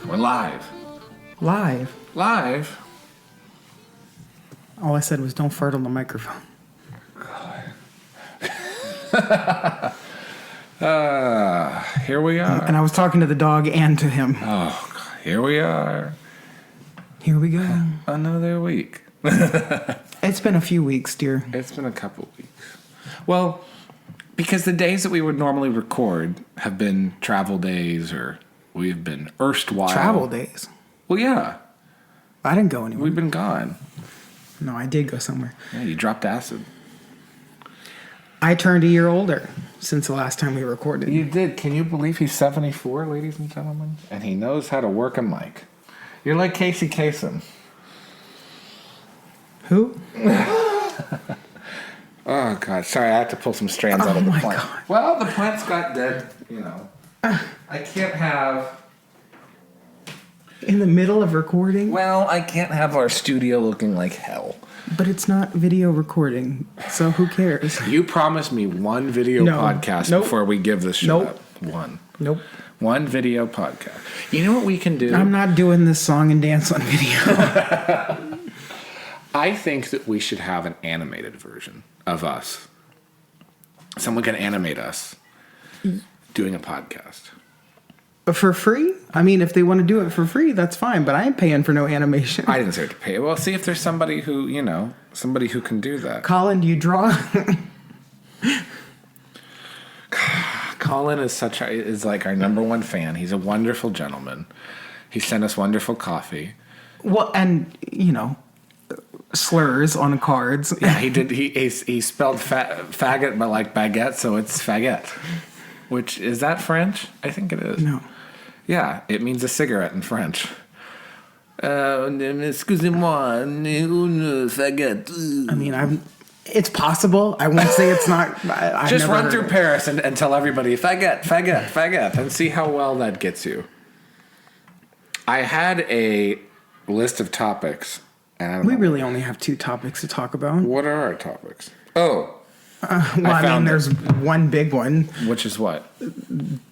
We're live. Live. Live? All I said was don't fart on the microphone. Here we are. And I was talking to the dog and to him. Oh, God, here we are. Here we go. Another week. It's been a few weeks, dear. It's been a couple weeks. Well, because the days that we would normally record have been travel days or we've been erstwhile. Travel days. Well, yeah. I didn't go anywhere. We've been gone. No, I did go somewhere. Yeah, you dropped acid. I turned a year older since the last time we recorded. You did. Can you believe he's 74, ladies and gentlemen? And he knows how to work a mic. You're like Casey Kasem. Who? Oh, God. Sorry, I had to pull some strands out of the plant. God. Well, the plant's got dead, you know. I can't have... In the middle of recording? Well, I can't have our studio looking like hell. But it's not video recording, so who cares? You promised me one video podcast before we give this shit up. One. Nope. One video podcast. You know what we can do? I'm not doing this song and dance on video. I think that we should have an animated version of us. Someone can animate us doing a podcast. For free? I mean, if they want to do it for free, that's fine, but I ain't paying for no animation. I didn't say to pay. Well, see if there's somebody who, you know, somebody who can do that. Colin, do you draw? Colin is like our number one fan. He's a wonderful gentleman. He sent us wonderful coffee. Well, and, you know, slurs on cards. Yeah, he did. He spelled faggot, but like baguette, so it's faggot. Which, is that French? I think it is. No. Yeah, it means a cigarette in French. Excusez-moi, faggot. I mean, it's possible. I won't say it's not. Just run through Paris and tell everybody, faggot, faggot, faggot, and see how well that gets you. I had a list of topics. And I don't know. Really only have 2 topics to talk about. What are our topics? Oh. I mean, there's one big one. Which is what?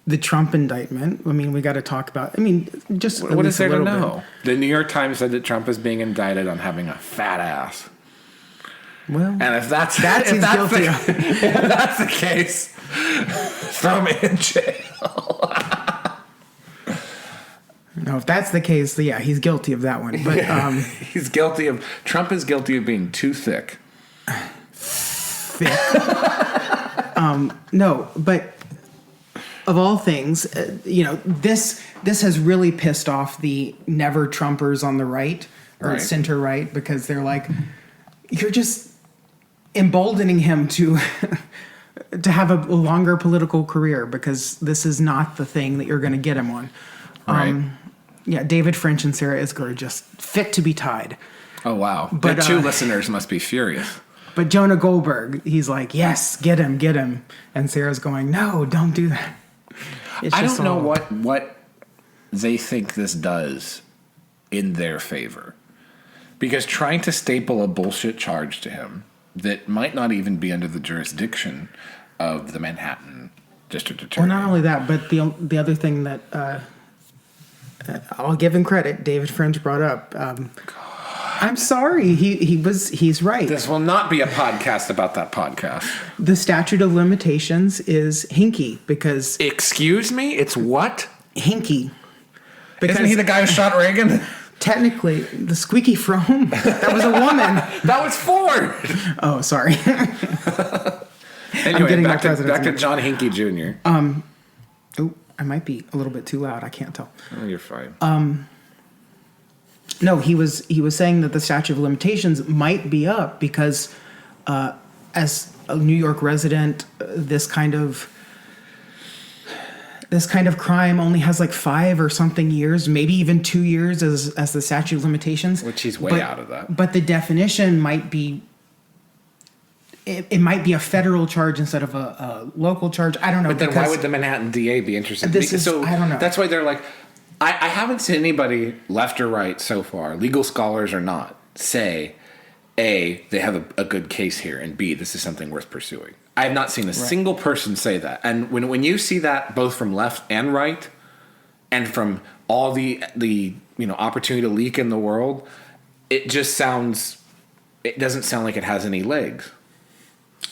The Trump indictment. I mean, we got to talk about. I mean, just what is there to know? The New York Times said that Trump is being indicted on having a fat ass. Well, and if that's guilty. If that's the case, throw him in jail. No, if that's the case, yeah, he's guilty of that one. But Trump is guilty of being too thick. No, but of all things, you know, this has really pissed off the never Trumpers on the right or center right, because they're like, you're just emboldening him to have a longer political career because this is not the thing that you're going to get him on. Right. Yeah, David French and Sarah Isgur are just fit to be tied. Oh, wow. But the 2 listeners must be furious. But Jonah Goldberg, he's like, yes, get him. And Sarah's going, no, don't do that. I don't know what they think this does in their favor. Because trying to staple a bullshit charge to him that might not even be under the jurisdiction of the Manhattan District Attorney. Well, not only that, but the other thing that I'll give him credit, David French brought up. I'm sorry, he's right. This will not be a podcast about that podcast. The statute of limitations is hinky because... Excuse me? It's what? Hinky. Because isn't he the guy who shot Reagan? Technically, the squeaky frome, that was a woman. That was Ford. Oh, sorry. Anyway, back to John Hinckley Jr. Oh, I might be a little bit too loud. I can't tell. Oh, you're fine. No, he was saying that the statute of limitations might be up because, as a New York resident, this kind of crime only has like 5 or something years, maybe even 2 years as the statute of limitations. Which he's way out of that. But the definition might be. It might be a federal charge instead of a local charge. I don't know. But then why would the Manhattan DA be interested? I don't know. That's why they're like, I haven't seen anybody, left or right so far, legal scholars or not, say, A, they have a good case here, and B, this is something worth pursuing. I have not seen a single person say that. And when you see that both from left and right, and from all the opportunity to leak in the world, it doesn't sound like it has any legs.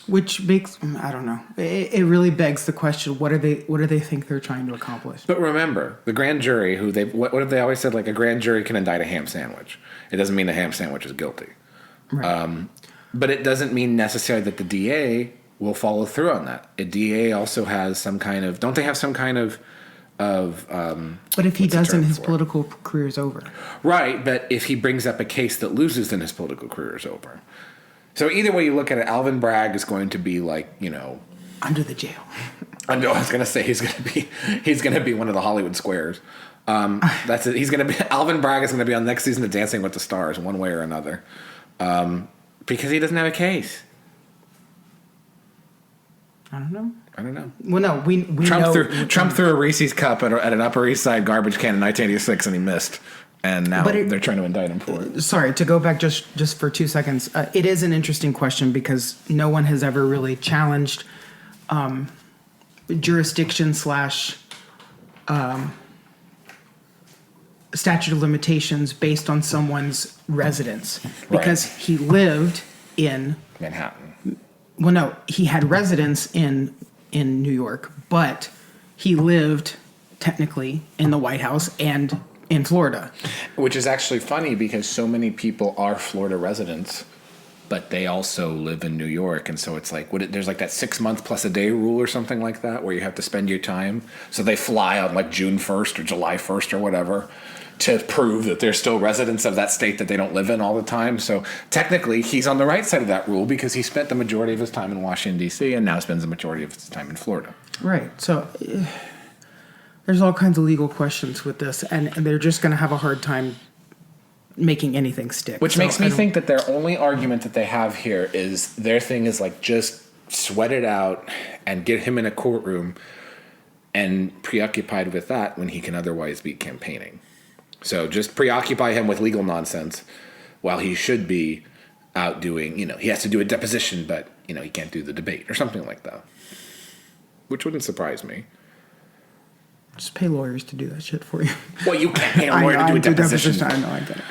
Which makes, I don't know. It really begs the question: what do they think they're trying to accomplish? But remember, the grand jury, what have they always said? Like, a grand jury can indict a ham sandwich. It doesn't mean the ham sandwich is guilty. Right. But it doesn't mean necessarily that the DA will follow through on that. A DA also has some kind of, don't they have some kind of but if he doesn't, his political career is over. Right, but if he brings up a case that loses, then his political career is over. So either way you look at it, Alvin Bragg is going to be like, under the jail. I was going to say he's going to be one of the Hollywood squares. That's it. Alvin Bragg is going to be on next season of Dancing with the Stars, one way or another, because he doesn't have a case. I don't know. Well, no, we Trump threw a Reese's cup at an Upper East Side garbage can in 1986, and he missed. And now they're trying to indict him for it. Sorry, to go back just for 2 seconds. It is an interesting question because no one has ever really challenged jurisdiction / statute of limitations based on someone's residence. Because he lived in Manhattan. Well, no, he had residence in New York, but he lived technically in the White House and in Florida. Which is actually funny because so many people are Florida residents, but they also live in New York. And so it's like, there's like that 6 month plus a day rule or something like that where you have to spend your time. So they fly on like June 1st or July 1st or whatever to prove that they're still residents of that state that they don't live in all the time. So technically, he's on the right side of that rule because he spent the majority of his time in Washington, D.C., and now spends the majority of his time in Florida. Right. So there's all kinds of legal questions with this, and they're just going to have a hard time making anything stick. Which makes me think that their only argument that they have here is their thing is like, just sweat it out and get him in a courtroom and preoccupied with that when he can otherwise be campaigning. So just preoccupy him with legal nonsense while he should be out doing, he has to do a deposition, but, he can't do the debate or something like that. Which wouldn't surprise me. Just pay lawyers to do that shit for you. Well, you can't pay a lawyer to do a deposition. I know, I get it.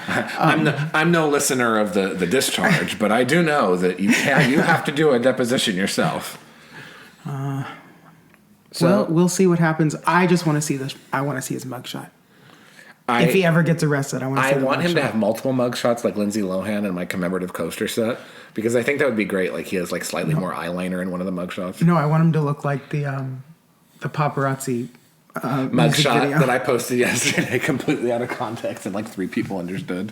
I'm no listener of the discharge, but I do know that you have to do a deposition yourself. Well, we'll see what happens. I just want to see this. I want to see his mugshot. If he ever gets arrested, I want to see I want him to have multiple mugshots like Lindsay Lohan in my commemorative coaster set, because I think that would be great. Like, he has like slightly more eyeliner in one of the mugshots. No, I want him to look like the paparazzi mugshot that I posted yesterday, completely out of context, and like 3 people understood.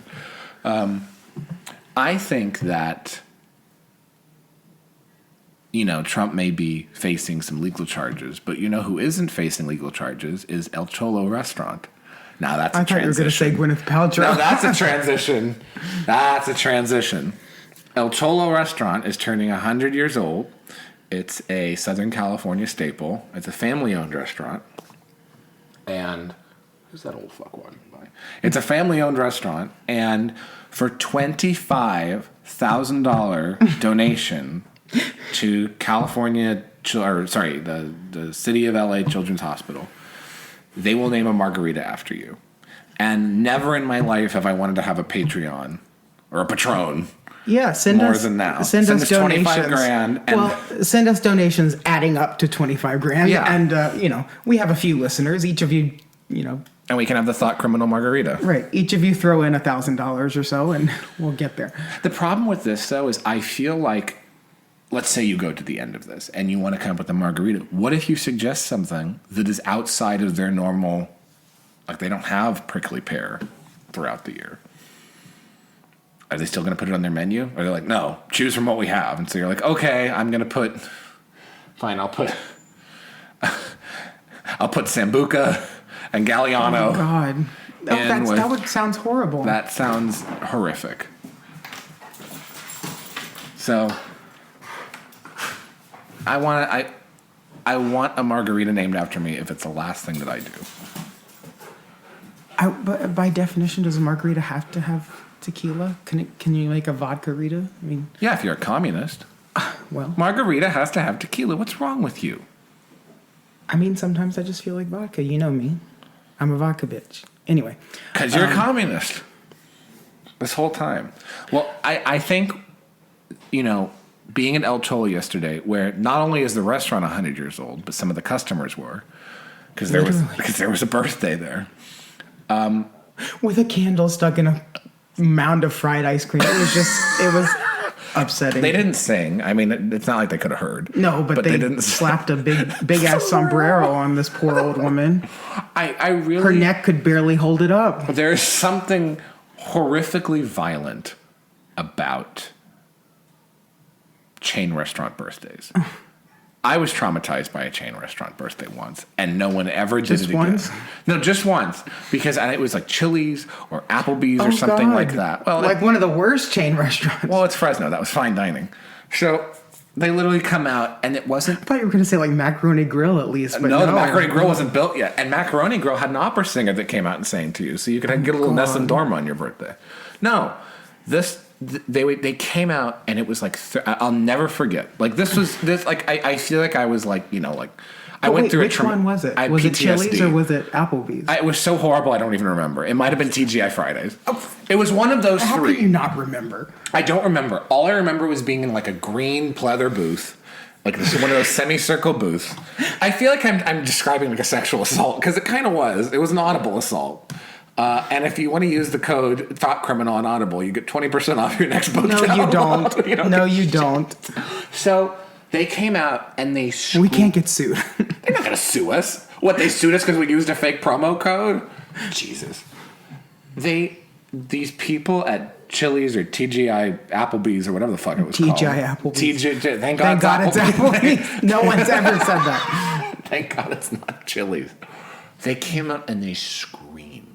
I think that Trump may be facing some legal charges, but who isn't facing legal charges is El Cholo Restaurant. Now that's a transition. I thought you were going to say Gwyneth Paltrow. No, that's a transition. That's a transition. El Cholo Restaurant is turning 100 years old. It's a Southern California staple. It's a family-owned restaurant. And who's that old fuck walking by? It's a family-owned restaurant, and for $25,000 donation to the City of LA Children's Hospital, they will name a margarita after you. And never in my life have I wanted to have a Patreon or a Patron. Yeah, send more us than now. Send us donations. $25,000. And send us donations adding up to $25,000. Yeah. And we have a few listeners. Each of you, and we can have the Thought Criminal margarita. Right. Each of you throw in $1,000 or so, and we'll get there. The problem with this, though, is I feel like, let's say you go to the end of this and you want to come up with a margarita. What if you suggest something that is outside of their normal, like they don't have prickly pear throughout the year? Are they still going to put it on their menu? Or they're like, no, choose from what we have. And so you're like, okay, I'll put Sambuca and Galliano. Oh, God. That sounds horrible. That sounds horrific. So I want a margarita named after me if it's the last thing that I do. But by definition, does a margarita have to have tequila? Can you make a vodka-rita? I mean, yeah, if you're a communist. Well, margarita has to have tequila. What's wrong with you? I mean, sometimes I just feel like vodka. You know me. I'm a vodka bitch. Anyway. Because you're a communist. This whole time. Well, I think, being at El Cholo yesterday, where not only is the restaurant 100 years old, but some of the customers were, because there was a birthday there. With a candle stuck in a mound of fried ice cream. It was upsetting. They didn't sing. I mean, it's not like they could have heard. No, but they didn't slapped a big ass sombrero on this poor old woman. I really... Her neck could barely hold it up. There's something horrifically violent about chain restaurant birthdays. I was traumatized by a chain restaurant birthday once, and no one ever did it again. Once? No, just once, because it was like Chili's or Applebee's or something like that. Well, like one of the worst chain restaurants. Well, it's Fresno. That was fine dining. So they literally come out, and it wasn't... I thought you were going to say like Macaroni Grill at least, but no, the Macaroni Grill wasn't built yet. And Macaroni Grill had an opera singer that came out and sang to you, so you could get a little Nessun Dorma on your birthday. No, they came out, and it was like I'll never forget. Like this like I feel like I was like I went through which one was it? Was it Chili's or was it Applebee's? It was so horrible I don't even remember. It might have been TGI Fridays. It was one of those three. How can you not remember? I don't remember. All I remember was being in like a green pleather booth. Like this is one of those semicircle booths. I feel like I'm describing like a sexual assault because it kind of was. It was an audible assault. And if you want to use the code Thought Criminal on Audible, you get 20% off your next book. No, you don't. No, you don't. So they came out and they... We can't get sued. They're not going to sue us. What, they sued us because we used a fake promo code? Jesus. These people at Chili's or TGI Applebee's or whatever the fuck it was called. TGI Applebee's. Thank God it's Applebee's. No one's ever said that. Thank God it's not Chili's. They came out and they screamed.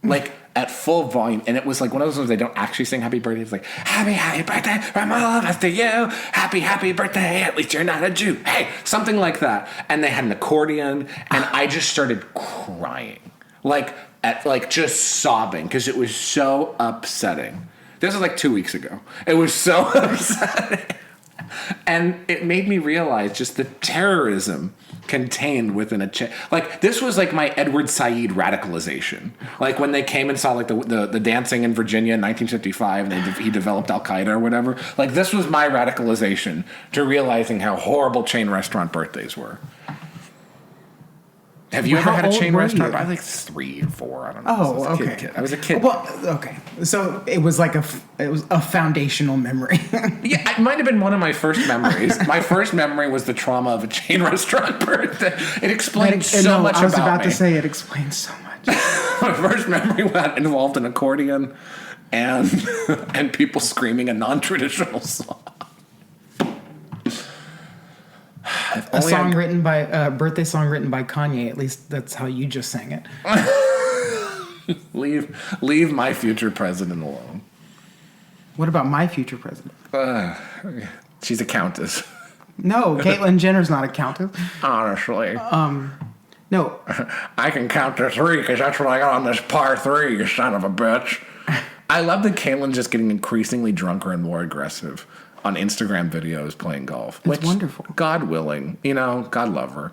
Like, at full volume. And it was like one of those ones they don't actually sing happy birthday. It's like, happy birthday from all of us to you. Happy birthday. At least you're not a Jew. Hey, something like that. And they had an accordion. And I just started crying. Just sobbing. Because it was so upsetting. This was like 2 weeks ago. It was so upsetting. And it made me realize just the terrorism contained within this was like my Edward Said radicalization. Like when they came and saw like the dancing in Virginia in 1955 and he developed Al-Qaeda or whatever. Like this was my radicalization to realizing how horrible chain restaurant birthdays were. Have you ever had a chain restaurant? I was like 3 or 4. I don't know. Oh, okay. I was a kid. Well, okay. So it was like it was a foundational memory. Yeah, it might have been one of my first memories. My first memory was the trauma of a chain restaurant birthday. It explained so much about me. I was about to say it explains so much. My first memory involved an accordion and people screaming a non-traditional song. A birthday song written by Kanye. At least that's how you just sang it. Leave my future president alone. What about my future president? She's a countess. No, Caitlyn Jenner's not a countess. Honestly. No. I can count to 3 because that's what I got on this par 3, you son of a bitch. I love that Caitlyn's just getting increasingly drunker and more aggressive on Instagram videos playing golf. It's wonderful. God willing. God love her.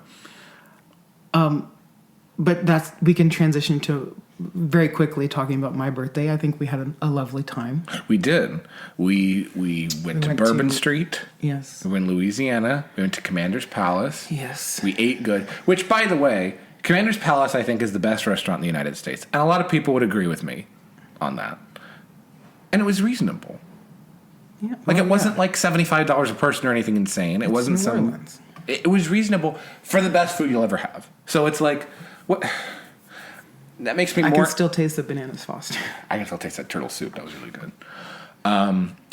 But we can transition to very quickly talking about my birthday. I think we had a lovely time. We did. We went to Bourbon Street. Yes. We went to Louisiana. We went to Commander's Palace. Yes. We ate good. Which, by the way, Commander's Palace, I think, is the best restaurant in the United States. And a lot of people would agree with me on that. And it was reasonable. Yeah, it wasn't like $75 a person or anything insane. It wasn't some. It was reasonable for the best food you'll ever have. So it's like, what? That makes me more. I can still taste the bananas Foster. I can still taste that turtle soup. That was really good.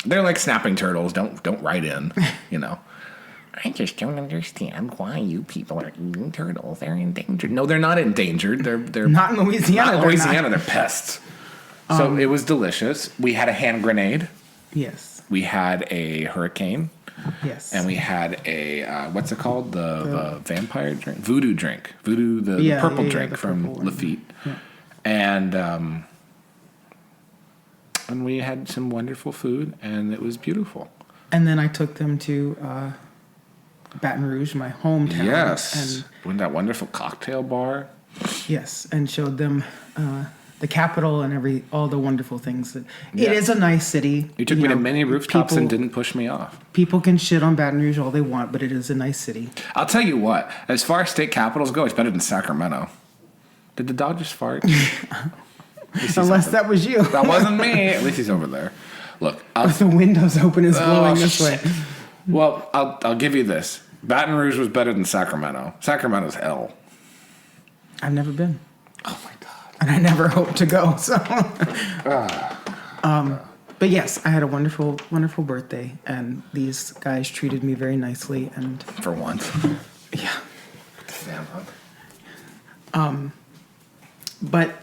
They're like snapping turtles. Don't write in. I just don't understand why you people are eating turtles. They're endangered. No, they're not endangered. They're not in Louisiana. Not in Louisiana. They're pests. So it was delicious. We had a hand grenade. Yes. We had a hurricane. Yes. And we had a, what's it called? The vampire drink? Voodoo drink. The purple drink from Lafitte. Yeah. And we had some wonderful food, and it was beautiful. And then I took them to Baton Rouge, my hometown. Yes. And that wonderful cocktail bar. Yes, and showed them the Capitol and all the wonderful things. It Yeah. is a nice city. You took me to know, many rooftops people- and didn't push me off. People can shit on Baton Rouge all they want, but it is a nice city. I'll tell you what, as far as state capitals go, it's better than Sacramento. Did the dog just fart? Unless that was you. That wasn't me. At least he's over there. Look, The windows open is blowing this shit. way. Well, I'll give you this. Baton Rouge was better than Sacramento. Sacramento's hell. I've never been. Oh my god. And I never hope to go. So, but yes, I had a wonderful, wonderful birthday, and these guys treated me very nicely. And For once. yeah, Fan hug. but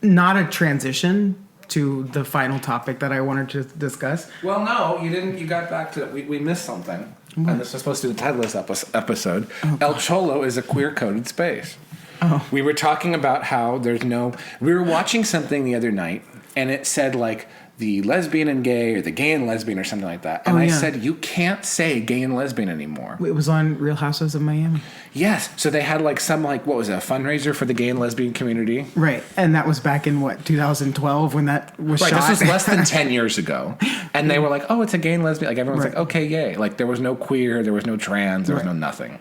not a transition to the final topic that I wanted to discuss. Well, no, you didn't. You got back to we missed something. And this was supposed to be the title of this episode. El Cholo is a queer-coded space. Oh. We were talking about how there's no... We were watching something the other night, and it said, like, the lesbian and gay, or the gay and lesbian, or something like that. And I said, you can't say gay and lesbian anymore. It was on Real Housewives of Miami. Yes. So they had, like, what was it, a fundraiser for the gay and lesbian community? Right. And that was back in, 2012 when that was Right, shot? this was less than 10 years ago. And they were like, oh, it's a gay and lesbian. Like, everyone's Right. like, okay, yay. Like, there was no queer, there was no trans, there was no nothing.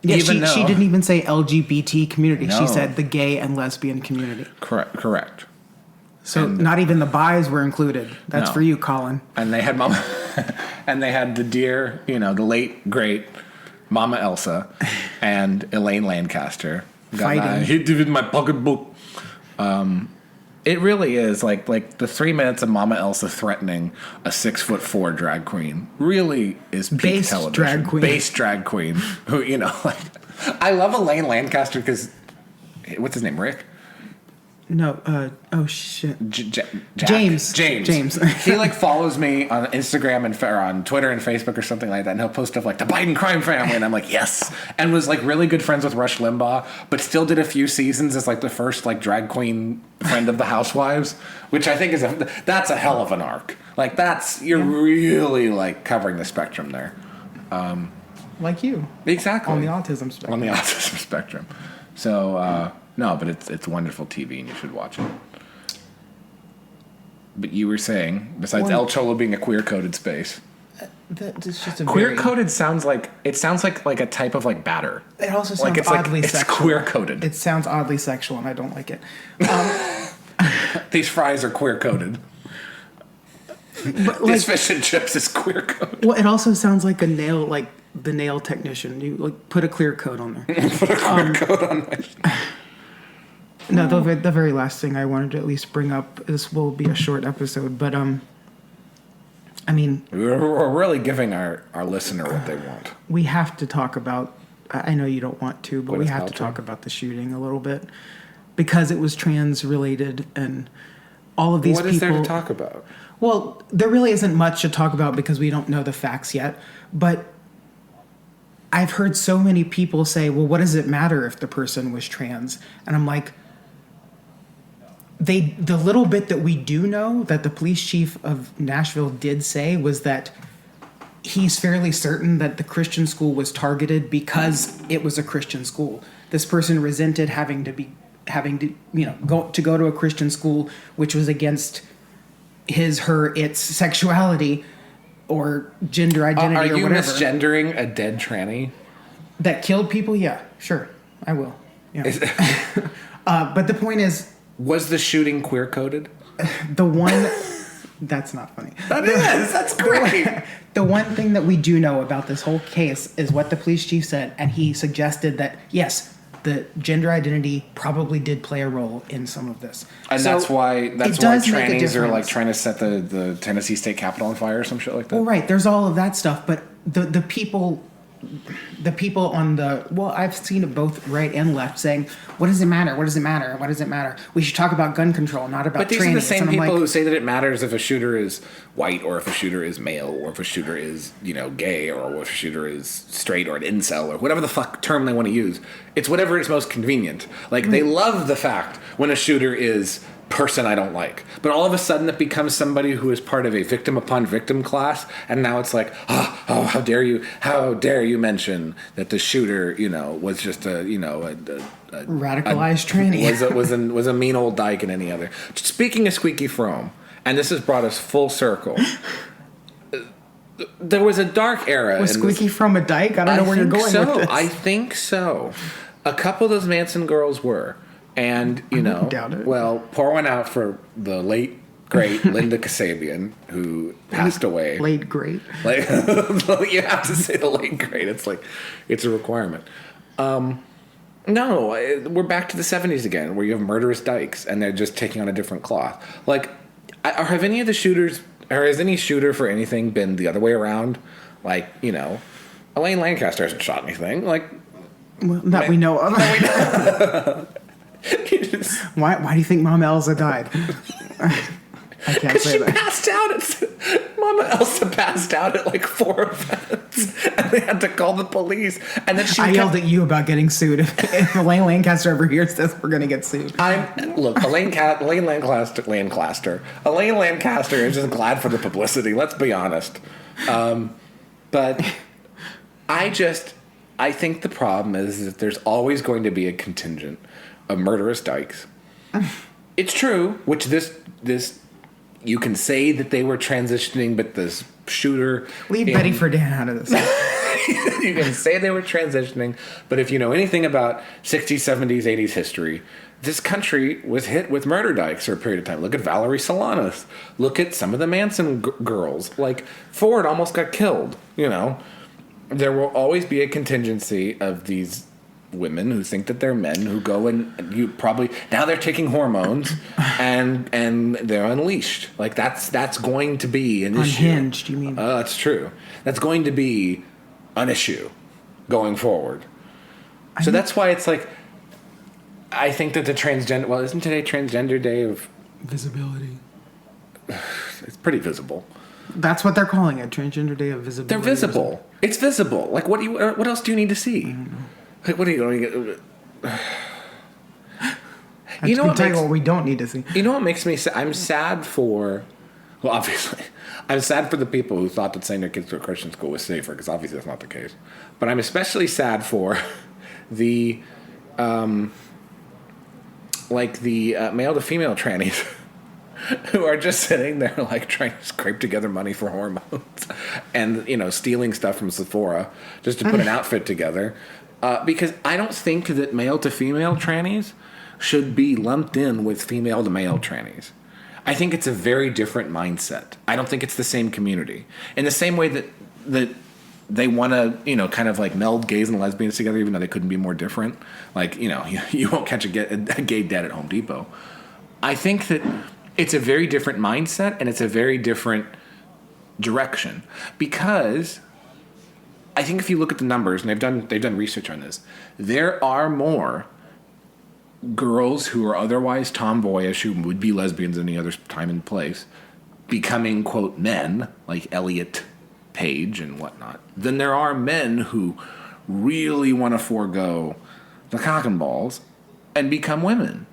Yeah, Even she though- didn't even say LGBT community. No. She said the gay and lesbian community. Correct. So not even the bis were included. That's No. for you, Colin. And they had Mama, and they had the dear, the late great Mama Elsa, and Elaine Lancaster Fighting. Hit with my pocketbook. It really is like the 3 minutes of Mama Elsa threatening a 6'4" drag queen really is peak Based television. drag queen. Base drag queen. Who I love Elaine Lancaster because what's his name, Rick? No, oh shit. Jack. James. James. He follows me on Instagram or on Twitter and Facebook or something like that, and he'll post stuff like the Biden crime family, and I'm like, yes. And was really good friends with Rush Limbaugh, but still did a few seasons as the first drag queen friend of the Housewives, which I think that's a hell of an arc. You're really covering the spectrum there. Like you. Exactly. On the autism spectrum. On the autism spectrum. So no, but it's wonderful TV, and you should watch it. But you were saying, besides El Cholo being a queer-coded space, It's just a queer-coded sounds like a type of batter. It also sounds it's oddly it's sexual. queer-coded. It sounds oddly sexual, and I don't like it. These fries are queer-coded. But This fish and chips is queer-coded. well, it also sounds like a nail, the nail technician. You put a clear coat on there. Put a queer code on my... No, the very last thing I wanted to at least bring up. This will be a short episode, but I mean, We're really giving our listener what they want. we have to talk about. I know you don't want to, but What we is have to Alto? talk about the shooting a little bit because it was trans related and all of these What people. is there to talk about? Well, there really isn't much to talk about because we don't know the facts yet. But I've heard so many people say, well, what does it matter if the person was trans? And I'm like, the little bit that we do know that the police chief of Nashville did say was that he's fairly certain that the Christian school was targeted because it was a Christian school. This person resented having to go to a Christian school, which was against its sexuality or gender identity Are or you whatever. misgendering a dead tranny? That killed people? Yeah, sure. I will. Yeah. But the point is, Was the shooting queer-coded? the one... That's not funny. That is. That's great. The one thing that we do know about this whole case is what the police chief said, and he suggested that, yes, the gender identity probably did play a role in some of this. And So that's why it does make a trannies are difference. trying to set the Tennessee State Capitol on fire or some shit like that. Well, right. There's all of that stuff, but the people on I've seen it both right and left saying, what does it matter? What does it matter? What does it matter? We should talk about gun control, not about But these trannies. are the same And I'm people like, who say that it matters if a shooter is white or if a shooter is male or if a shooter is, gay or if a shooter is straight or an incel or whatever the fuck term they want to use. It's whatever is most convenient. They love the fact when a shooter is person I don't like. But all of a sudden it becomes somebody who is part of a victim upon victim class, and now it's like, oh, how dare you mention that the shooter, was just a radicalized tranny. was a mean old dyke and any other. Speaking of Squeaky Fromme, and this has brought us full circle. There was a dark era. Was Squeaky Fromme a dyke? I don't know where you're going with this. I think so. A couple of those Manson girls were. And, doubt it. Well, pour one out for the late, great Linda Kasabian, who passed away. Late, great. You have to say the late, great. It's like, it's a requirement. No, we're back to the 70s again, where you have murderous dykes, and they're just taking on a different cloth. Like, have any of the shooters, or has any shooter for anything been the other way around? Like, Elaine Lancaster hasn't shot anything. Like, we know of. Why do you think Mama Elsa died? I can't say that. Passed out. Mama Elsa passed out at like 4 events, and they had to call the police. And then I yelled at you about getting sued. If Elaine Lancaster ever hears this, we're gonna get sued. Elaine Lancaster is just glad for the publicity. Let's be honest. But I think the problem is that there's always going to be a contingent of murderous dykes. It's true, which this you can say that they were transitioning, but this shooter... Leave Betty Friedan out of this. You can say they were transitioning, but if you know anything about 60s, 70s, 80s history, this country was hit with murder dykes for a period of time. Look at Valerie Solanas. Look at some of the Manson girls. Like, Ford almost got killed, There will always be a contingency of these women who think that they're men, who go and you probably now they're taking hormones and they're unleashed. Like that's going to be an issue. Unhinged, you mean? That's true. That's going to be an issue going forward. So that's why it's like I think that the transgender. Well, isn't today Transgender Day of Visibility? It's pretty visible. That's what they're calling it, Transgender Day of Visibility. They're visible. It's visible. Like what else do you need to see? Like, what are you going to get? What we don't need to see. You know what makes me sad? I'm sad for... Well, obviously. I'm sad for the people who thought that sending their kids to a Christian school was safer, because obviously that's not the case. But I'm especially sad for the... male to female trannies who are just sitting there, like, trying to scrape together money for hormones and, stealing stuff from Sephora just to put an outfit together. Because I don't think that male-to-female trannies should be lumped in with female-to-male trannies. I think it's a very different mindset. I don't think it's the same community. In the same way that they want to, kind of like meld gays and lesbians together, even though they couldn't be more different. Like, you won't catch a gay dead at Home Depot. I think that it's a very different mindset, and it's a very different direction. Because... I think if you look at the numbers, and they've done research on this, there are more girls who are otherwise tomboyish, who would be lesbians any other time and place, becoming, quote, men, like Elliot Page and whatnot, than there are men who really want to forego the cock and balls and become women.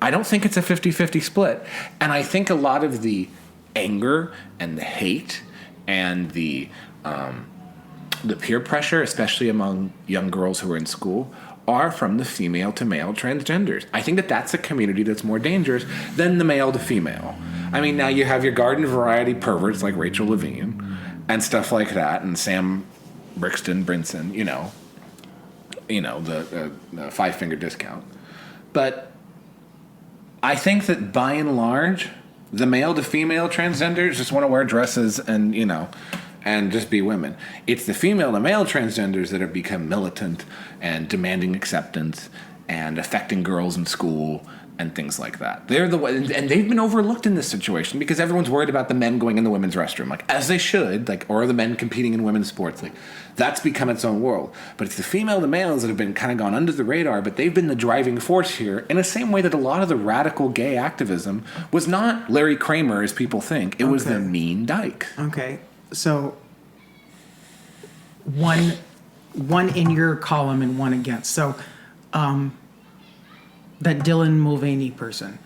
I don't think it's a 50-50 split. And I think a lot of the anger and the hate and the peer pressure, especially among young girls who are in school, are from the female to male transgenders. I think that that's a community that's more dangerous than the male to female. I mean, now you have your garden variety perverts like Rachel Levine and stuff like that, and Sam Brinson, the five-finger discount. But I think that by and large, the male to female transgenders just want to wear dresses and, and just be women. It's the female to male transgenders that have become militant and demanding acceptance and affecting girls in school and things like that. They're the ones, and they've been overlooked in this situation because everyone's worried about the men going in the women's restroom, like as they should, like, or the men competing in women's sports. Like, that's become its own world. But it's the female to males that have been kind of gone under the radar, but they've been the driving force here in the same way that a lot of the radical gay activism was not Larry Kramer as people think. It was the mean dyke. Okay. So one in your column and one against. So that Dylan Mulvaney person.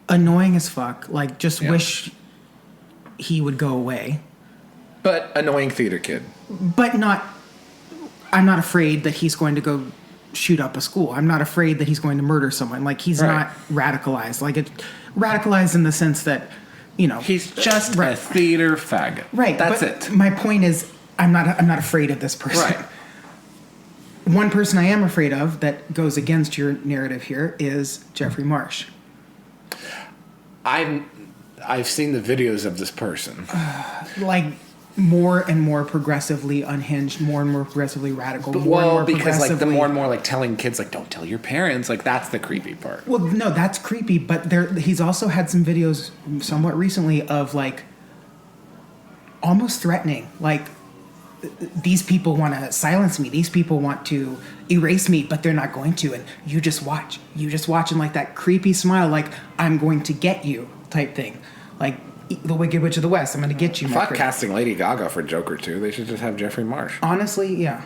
annoying as fuck. Like, just wish he would go away. But annoying theater kid. But I'm not afraid that he's going to go shoot up a school. I'm not afraid that he's going to murder someone. Like, he's not radicalized. Like, radicalized in the sense that, he's just a theater faggot. Right. That's it. My point is, I'm not afraid of this person. Right. One person I am afraid of that goes against your narrative here is Jeffrey Marsh. I've seen the videos of this person. Like, more and more progressively unhinged, more and more progressively radical. Because like the more and more like telling kids like don't tell your parents, like that's the creepy part. Well, no, that's creepy. But he's also had some videos somewhat recently of like almost threatening, like these people want to silence me, these people want to erase me, but they're not going to, and you just watch, and like that creepy smile, like I'm going to get you type thing, like the Wicked Witch of the West. I'm going to get you. Fuck casting Lady Gaga for Joker too. They should just have Jeffrey Marsh. Honestly, yeah.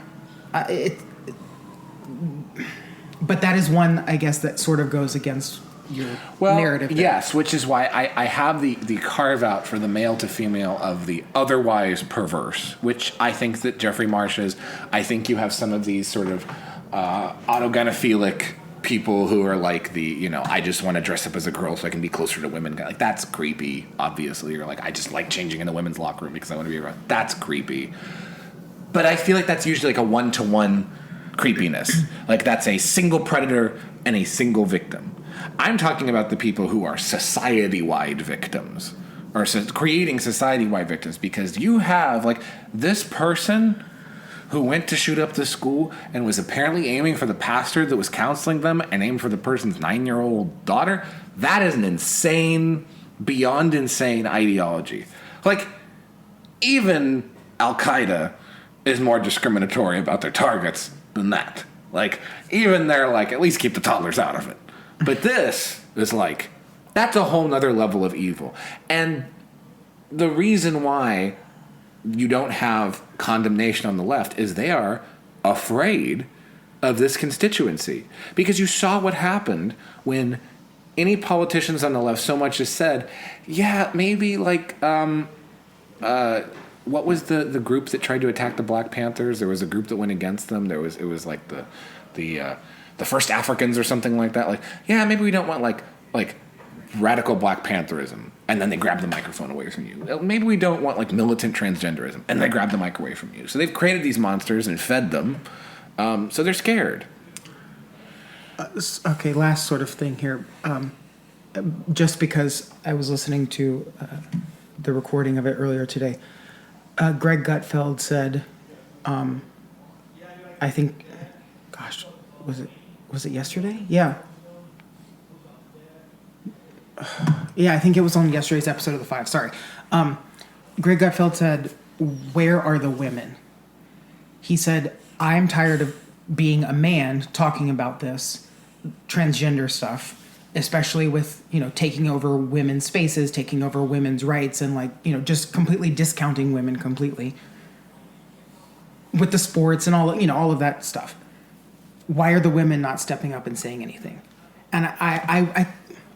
But that is one, I guess, that sort of goes against your narrative. There. Yes, which is why I have the carve out for the male to female of the otherwise perverse, which I think that Jeffrey Marsh is. I think you have some of these sort of autogynephilic people who are like I just want to dress up as a girl so I can be closer to women. Like that's creepy, obviously. Or like I just like changing in the women's locker room because I want to be around. That's creepy. But I feel like that's usually like a one-to-one creepiness. Like that's a single predator and a single victim. I'm talking about the people who are society-wide victims or creating society-wide victims because you have like this person who went to shoot up the school and was apparently aiming for the pastor that was counseling them and aimed for the person's 9-year-old daughter. That is an insane, beyond insane ideology. Like, even Al-Qaeda is more discriminatory about their targets than that. Like, even they're like, at least keep the toddlers out of it. But this is like, that's a whole nother level of evil. And the reason why you don't have condemnation on the left is they are afraid of this constituency. Because you saw what happened when any politicians on the left so much as said, yeah, maybe like, what was the group that tried to attack the Black Panthers? There was a group that went against them. It was like the First Africans or something like that. Like, yeah, maybe we don't want like radical Black Pantherism, and then they grab the microphone away from you. Maybe we don't want like militant transgenderism, and they grab the mic away from you. So they've created these monsters and fed them, so they're scared. Okay, last sort of thing here. Just because I was listening to the recording of it earlier today, Greg Gutfeld said, I think, gosh, was it yesterday? Yeah. Yeah, I think it was on yesterday's episode of The Five. Sorry. Greg Gutfeld said, where are the women? He said, I'm tired of being a man talking about this transgender stuff, especially with, taking over women's spaces, taking over women's rights, and just completely discounting women completely with the sports and all of that stuff. Why are the women not stepping up and saying anything? And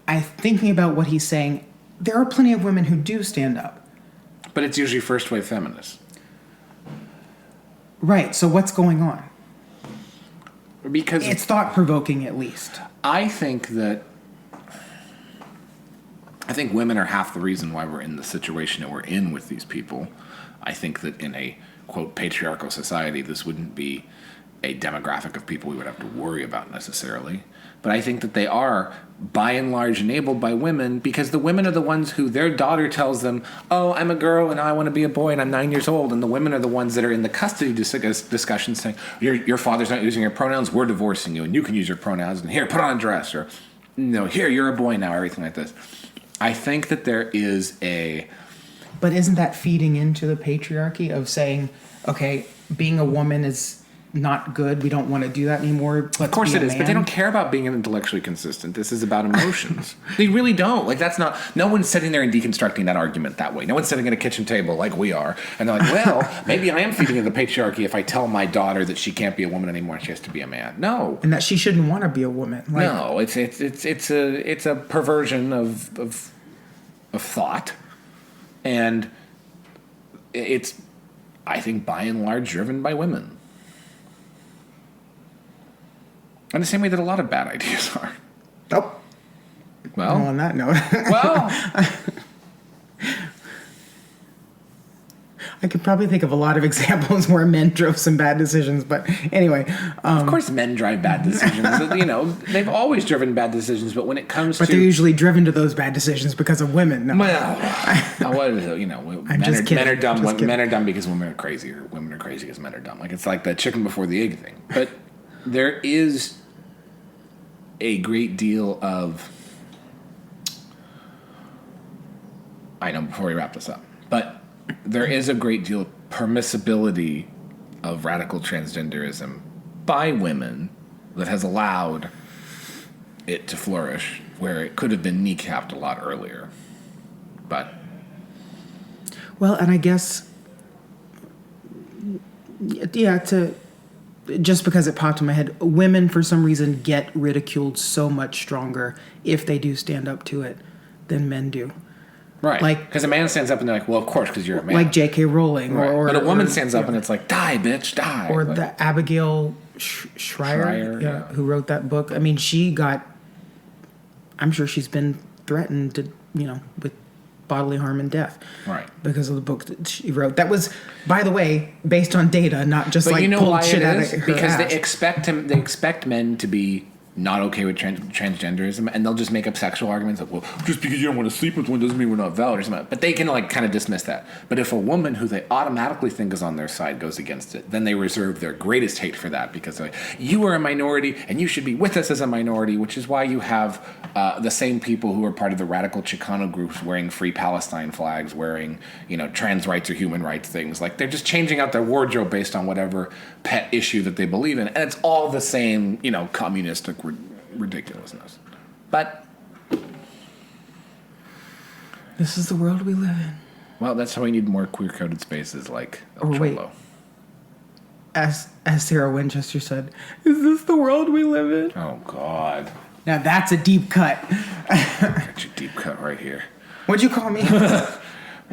I thinking about what he's saying, there are plenty of women who do stand up. But it's usually first wave feminists. Right, so what's going on? Because it's thought-provoking, at least. I think women are half the reason why we're in the situation that we're in with these people. I think that in a, quote, patriarchal society, this wouldn't be a demographic of people we would have to worry about necessarily. But I think that they are, by and large, enabled by women because the women are the ones who their daughter tells them, oh, I'm a girl and I want to be a boy and I'm 9 years old. And the women are the ones that are in the custody discussion saying, your father's not using your pronouns, we're divorcing you and you can use your pronouns. And here, put on a dress. Or, here, you're a boy now, everything like this. I think that there is a... But isn't that feeding into the patriarchy of saying, okay, being a woman is not good. We don't want to do that anymore. Of course it is, but they don't care about being intellectually consistent. This is about emotions. They really don't. Like, that's not... No one's sitting there and deconstructing that argument that way. No one's sitting at a kitchen table like we are, and they're like, well, maybe I am feeding into the patriarchy if I tell my daughter that she can't be a woman anymore, she has to be a man. No. And that she shouldn't want to be a woman. Like, no, it's a perversion of thought, and it's, I think, by and large, driven by women. In the same way that a lot of bad ideas are. Oh. Well, on that note. Well, I could probably think of a lot of examples where men drove some bad decisions, but anyway. Of course men drive bad decisions. You know, they've always driven bad decisions, but when it comes But they're usually driven to those bad decisions because of women. No. Well, what is it? You know, men are dumb. Men are dumb because women are crazy, or women are crazy because men are dumb. Like, it's like the chicken before the egg thing. But there is a great deal of... I know, before we wrap this up, but there is a great deal of permissibility of radical transgenderism by women that has allowed it to flourish, where it could have been kneecapped a lot earlier. But... Well, and I guess... Yeah, just because it popped in my head, women, for some reason, get ridiculed so much stronger if they do stand up to it than men do. Right. Like, because a man stands up and they're like, well, of course, because you're a man. Like J.K. Rowling. Right. But a woman stands up and it's like, die, bitch, die. Or like, the Abigail Shrier, who wrote that book. I mean, she got... I'm sure she's been threatened to, with bodily harm and death. Right. Because of the book that she wrote. That was, by the way, based on data, not just pulled shit out of her because ass. They expect men to be not okay with transgenderism, and they'll just make up sexual arguments like, well, just because you don't want to sleep with one doesn't mean we're not valid or something. But they can kind of dismiss that. But if a woman who they automatically think is on their side goes against it, then they reserve their greatest hate for that, because they're like, you are a minority and you should be with us as a minority, which is why you have the same people who are part of the radical Chicano groups wearing Free Palestine flags, wearing trans rights or human rights things. Like, they're just changing out their wardrobe based on whatever pet issue that they believe in, and it's all the same communistic ridiculousness. But this is the world we live in. Well, that's how we need more queer-coded spaces like El Cholo. Wait. As Sarah Winchester said, is this the world we live in? Oh, God. Now that's a deep cut. Got your deep cut right here. What'd you call me? Well,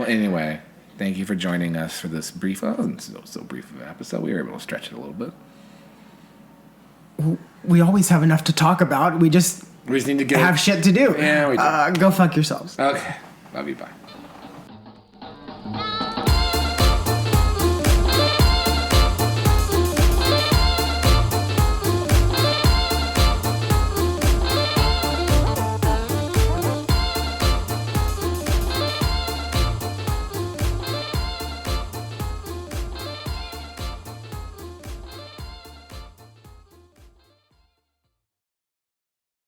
anyway, thank you for joining us for this brief, so brief of an episode. We were able to stretch it a little bit. We always have enough to talk about. We just need to have shit to do. Yeah, we do. Go fuck yourselves. Okay. Love you. Bye.